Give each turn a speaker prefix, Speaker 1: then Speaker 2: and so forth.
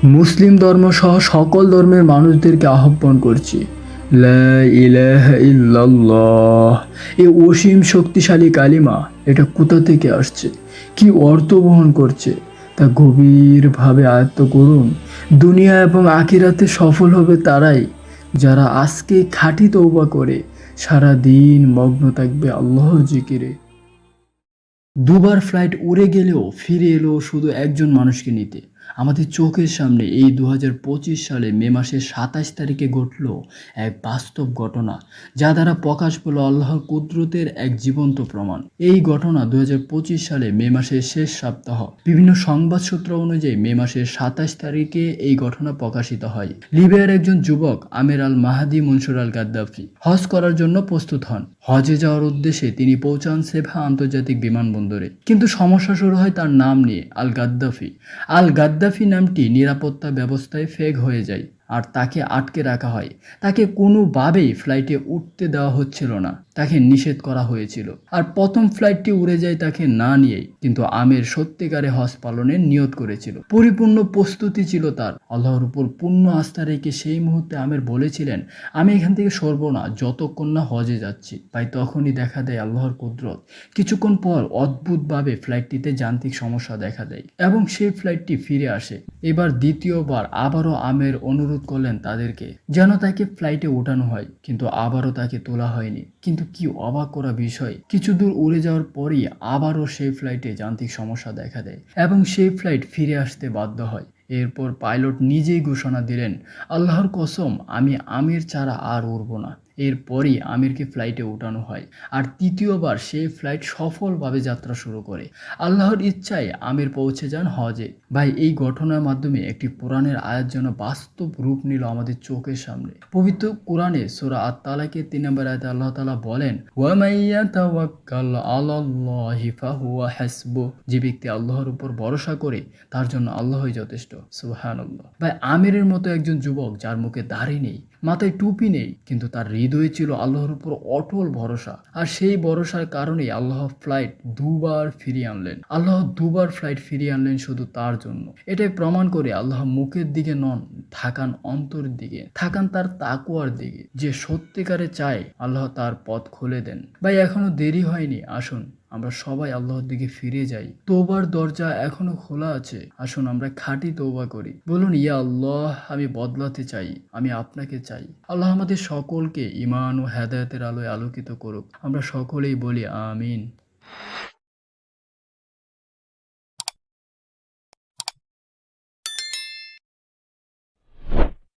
Speaker 1: মুসলিম ধর্ম সহ সকল ধর্মের মানুষদেরকে আহ্বান করছি, লা ইলাহা ইল্লাল্লাহ। এই অসীম শক্তিশালী কালিমা, এটা কোথা থেকে আসছে, কি অর্থ বহন করছে, তা গভীরভাবে আয়ত্ত করুন। দুনিয়া এবং আখিরাতে সফল হবে তারাই যারা আজকে খাঁটি তওবা করে সারা দিন মগ্ন থাকবে আল্লাহর জিকিরে। দুবার ফ্লাইট উড়ে গেলেও ফিরে এলো শুধু একজন মানুষকে নিতে। আমাদের চোখের সামনে এই 2025 সালে মে মাসের 27 তারিখে ঘটল এক বাস্তব ঘটনা, যা দ্বারা প্রকাশ পেল আল্লাহর কুদরতের এক জীবন্ত প্রমাণ। এই ঘটনা 2025 সালে মে মাসের শেষ সপ্তাহ। বিভিন্ন সংবাদ সূত্র অনুযায়ী মে মাসের 27 তারিখে এই ঘটনা প্রকাশিত হয়। লিবিয়ার একজন যুবক আমের আল মাহাদি মনসুর আল গাদ্দাফি হজ করার জন্য প্রস্তুত হন। হজে যাওয়ার উদ্দেশ্যে তিনি পৌঁছান সেভা আন্তর্জাতিক বিমানবন্দরে। কিন্তু সমস্যা শুরু হয় তার নাম নিয়ে, আল গাদ্দাফি। আল গাদ্দাফি নামটি নিরাপত্তা ব্যবস্থায় ফেক হয়ে যায় আর তাকে আটকে রাখা হয়। তাকে কোনোভাবেই ফ্লাইটে উঠতে দেওয়া হচ্ছিল না, তাকে নিষেধ করা হয়েছিল। আর প্রথম ফ্লাইটটি উড়ে যায় তাকে না নিয়েই। কিন্তু আমের সত্যিকারে হজ পালনের নিয়ত করেছিল, পরিপূর্ণ প্রস্তুতি ছিল তার। আল্লাহর উপর পূর্ণ আস্থা রেখে সেই মুহূর্তে আমের বলেছিলেন, আমি এখান থেকে সরব না যতক্ষণ না হজে যাচ্ছি। তাই তখনই দেখা দেয় আল্লাহর কুদরত। কিছুক্ষণ পর অদ্ভুতভাবে ফ্লাইটটিতে যান্ত্রিক সমস্যা দেখা দেয় এবং সেই ফ্লাইটটি ফিরে আসে। এবার দ্বিতীয়বার আবারও আমের অনুরোধ করলেন তাদেরকে যেন তাকে ফ্লাইটে ওঠানো হয়, কিন্তু আবারও তাকে তোলা হয়নি। কিন্তু কি অবাক করা বিষয়, কিছু দূর উড়ে যাওয়ার পরই আবারও সেই ফ্লাইটে যান্ত্রিক সমস্যা দেখা দেয় এবং সেই ফ্লাইট ফিরে আসতে বাধ্য হয়। এরপর পাইলট নিজেই ঘোষণা দিলেন, আল্লাহর কসম, আমি আমির ছাড়া আর উড়ব না। এরপরই আমিরকে ফ্লাইটে ওঠানো হয় আর তৃতীয়বার সেই ফ্লাইট সফলভাবে যাত্রা শুরু করে। আল্লাহর ইচ্ছায় আমির পৌঁছে যান হজে। ভাই, এই ঘটনার মাধ্যমে একটি কোরআনের আয়াত যেন বাস্তব রূপ নিল আমাদের চোখের সামনে। পবিত্র কোরআনে সূরা আত-তালাকের 3 নম্বর আয়াতে আল্লাহ তাআলা বলেন, ওয়া মান ইয়াতাওয়াক্কাল আলাল্লাহি ফাহুয়া হাসবুহ। যে ব্যক্তি আল্লাহর উপর ভরসা করে তার জন্য আল্লাহই যথেষ্ট। সুবহানাল্লাহ। ভাই, আমিরের মতো একজন যুবক যার মুখে দাড়ি নেই, মাথায় টুপি নেই, কিন্তু তার হৃদয়ে ছিল আল্লাহর উপর অটল ভরসা। আর সেই ভরসার কারণেই আল্লাহ ফ্লাইট দুবার ফিরিয়ে আনলেন। ফ্লাইট ফিরিয়ে আনলেন শুধু তার জন্য। এটাই প্রমাণ করে আল্লাহ মুখের দিকে নন, থাকান অন্তরের দিকে, থাকান তার তাকওয়ার দিকে। যে সত্যিকারে চায় আল্লাহ তার পথ খুলে দেন। ভাই, এখনো দেরি হয়নি, আসুন আমরা সবাই আল্লাহর দিকে ফিরে যাই। তওবার দরজা এখনো খোলা আছে। আসুন আমরা খাঁটি তওবা করি। বলুন, ইয়া আল্লাহ, আমি বদলাতে চাই, আমি আপনাকে চাই। আল্লাহ আমাদের সকলকে ঈমান ও হেদায়েতের আলোয় আলোকিত করুক। আমরা সকলেই বলি আমিন।